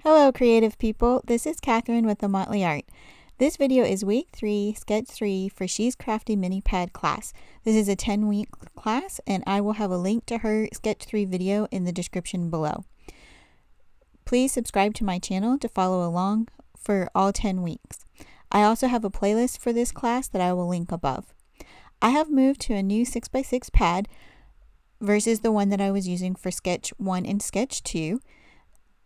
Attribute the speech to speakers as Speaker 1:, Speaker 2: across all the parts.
Speaker 1: Hello creative people, this is Catherine with aMotleyArt. This video is week 3, sketch 3 for She's Crafty MiniPad Class. This is a 10-week class and I will have a link to her sketch 3 video in the description below. Please subscribe to my channel to follow along for all 10 weeks. I also have a playlist for this class that I will link above. I have moved to a new 6x6 pad versus the one that I was using for sketch 1 and sketch 2.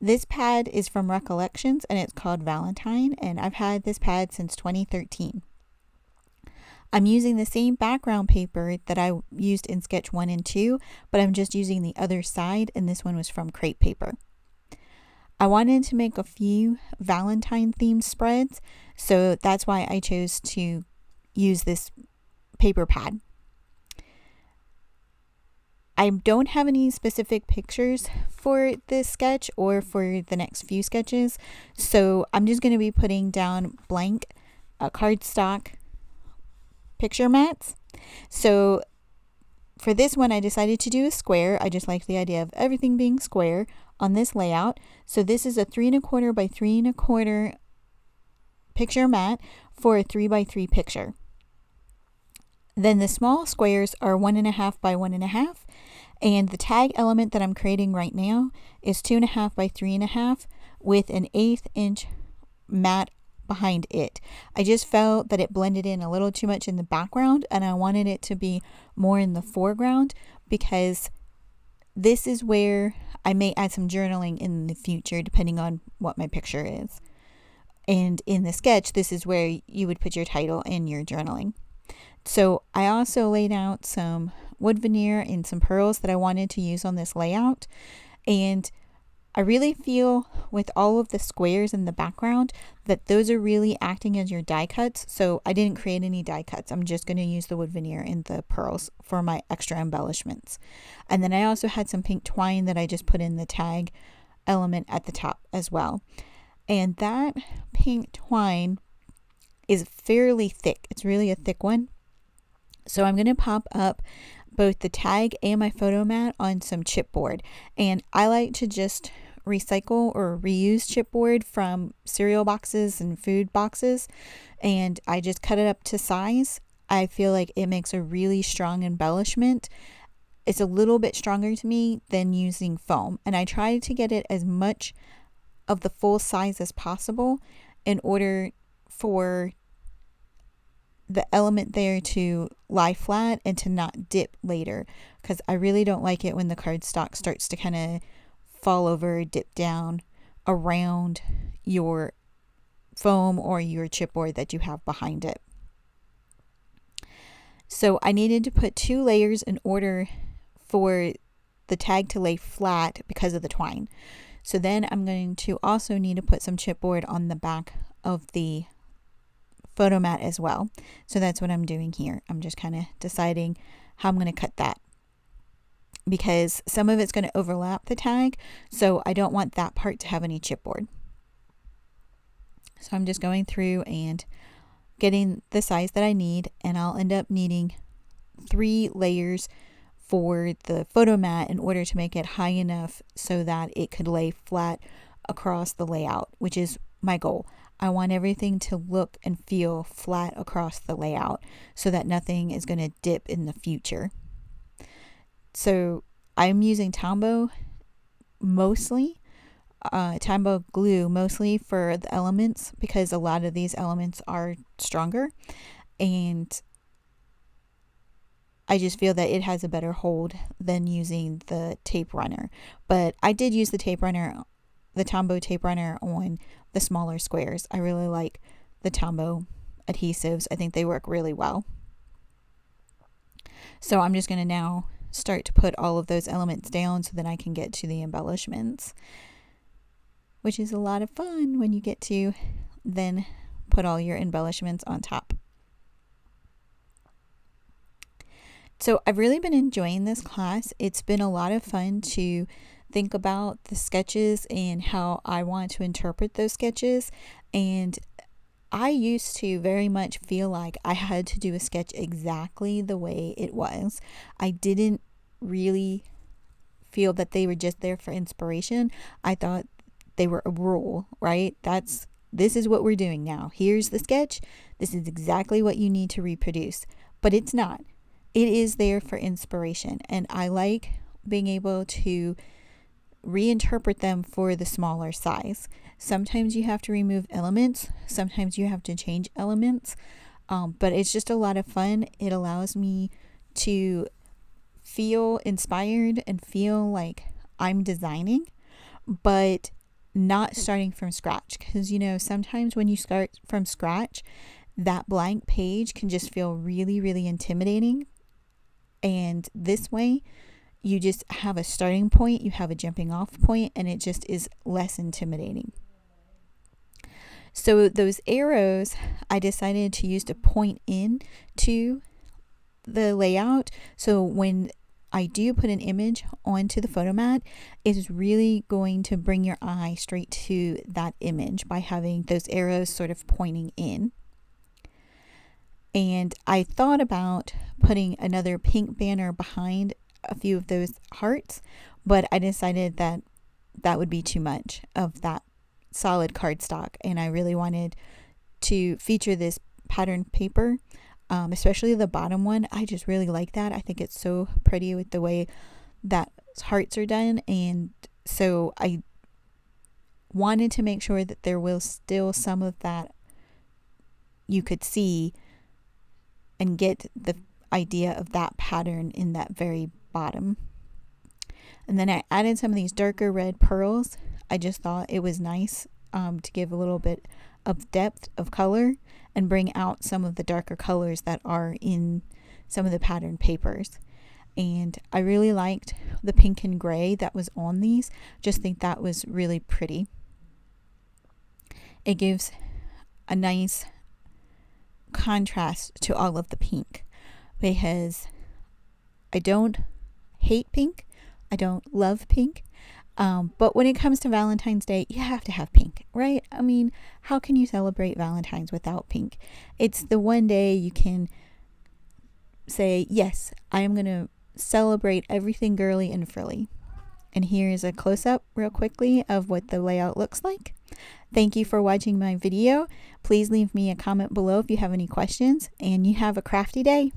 Speaker 1: This pad is from Recollections and it's called Valentine, and I've had this pad since 2013. I'm using the same background paper that I used in sketch 1 and 2, but I'm just using the other side, and this one was from crepe paper. I wanted to make a few Valentine themed spreads, so that's why I chose to use this paper pad. I don't have any specific pictures for this sketch or for the next few sketches, so I'm just going to be putting down blank cardstock picture mats. So for this one I decided to do a square. I just like the idea of everything being square on this layout. So this is a 3 1/4 by 3 1/4 picture mat for a 3 by 3 picture. Then the small squares are 1 1/2 by 1 1/2, and the tag element that I'm creating right now is 2 1/2 by 3 1/2 with an 1/8 inch mat behind it. I just felt that it blended in a little too much in the background, and I wanted it to be more in the foreground because this is where I may add some journaling in the future depending on what my picture is. And in the sketch, this is where you would put your title and your journaling. So I also laid out some wood veneer and some pearls that I wanted to use on this layout, and I really feel with all of the squares in the background that those are really acting as your die cuts, so I didn't create any die cuts. I'm just going to use the wood veneer and the pearls for my extra embellishments. And then I also had some pink twine that I just put in the tag element at the top as well. And that pink twine is fairly thick. It's really a thick one. So I'm going to pop up both the tag and my photo mat on some chipboard. And I like to just recycle or reuse chipboard from cereal boxes and food boxes. And I just cut it up to size. I feel like it makes a really strong embellishment. It's a little bit stronger to me than using foam. And I try to get it as much of the full size as possible in order for the element there to lie flat and to not dip later, because I really don't like it when the cardstock starts to kind of fall over, dip down around your foam or your chipboard that you have behind it. So I needed to put 2 layers in order for the tag to lay flat because of the twine. So then I'm going to also need to put some chipboard on the back of the photo mat as well. So that's what I'm doing here. I'm just kind of deciding how I'm going to cut that, because some of it's going to overlap the tag, so I don't want that part to have any chipboard. So I'm just going through and getting the size that I need, and I'll end up needing 3 layers for the photo mat in order to make it high enough so that it could lay flat across the layout, which is my goal. I want everything to look and feel flat across the layout so that nothing is going to dip in the future. So I'm using Tombow mostly, Tombow glue mostly for the elements, because a lot of these elements are stronger, and I just feel that it has a better hold than using the tape runner. But I did use the tape runner, the Tombow tape runner, on the smaller squares. I really like the Tombow adhesives. I think they work really well. So I'm just going to now start to put all of those elements down so that I can get to the embellishments, which is a lot of fun when you get to then put all your embellishments on top. So I've really been enjoying this class. It's been a lot of fun to think about the sketches and how I want to interpret those sketches. And I used to very much feel like I had to do a sketch exactly the way it was. I didn't really feel that they were just there for inspiration. I thought they were a rule, right? This is what we're doing now. Here's the sketch. This is exactly what you need to reproduce. But it's not. It is there for inspiration. And I like being able to reinterpret them for the smaller size. Sometimes you have to remove elements. Sometimes you have to change elements. But it's just a lot of fun. It allows me to feel inspired and feel like I'm designing, but not starting from scratch. Because, you know, sometimes when you start from scratch, that blank page can just feel really, really intimidating. And this way, you just have a starting point, you have a jumping off point, and it just is less intimidating. So those arrows, I decided to use to point in to the layout. So when I do put an image onto the photo mat, it's really going to bring your eye straight to that image by having those arrows sort of pointing in. And I thought about putting another pink banner behind a few of those hearts, but I decided that that would be too much of that solid cardstock, and I really wanted to feature this pattern paper. Especially the bottom one. I just really like that. I think it's so pretty with the way that hearts are done. And so I wanted to make sure that there was still some of that you could see and get the idea of that pattern in that very bottom. And then I added some of these darker red pearls. I just thought it was nice to give a little bit of depth of color and bring out some of the darker colors that are in some of the pattern papers. And I really liked the pink and gray that was on these. Just think that was really pretty. It gives a nice contrast to all of the pink, because I don't hate pink, I don't love pink, but when it comes to Valentine's Day, you have to have pink, right? I mean, how can you celebrate Valentine's without pink? It's the one day you can say, yes, I am going to celebrate everything girly and frilly. And here's a close-up real quickly of what the layout looks like. Thank you for watching my video. Please leave me a comment below if you have any questions, and you have a crafty day.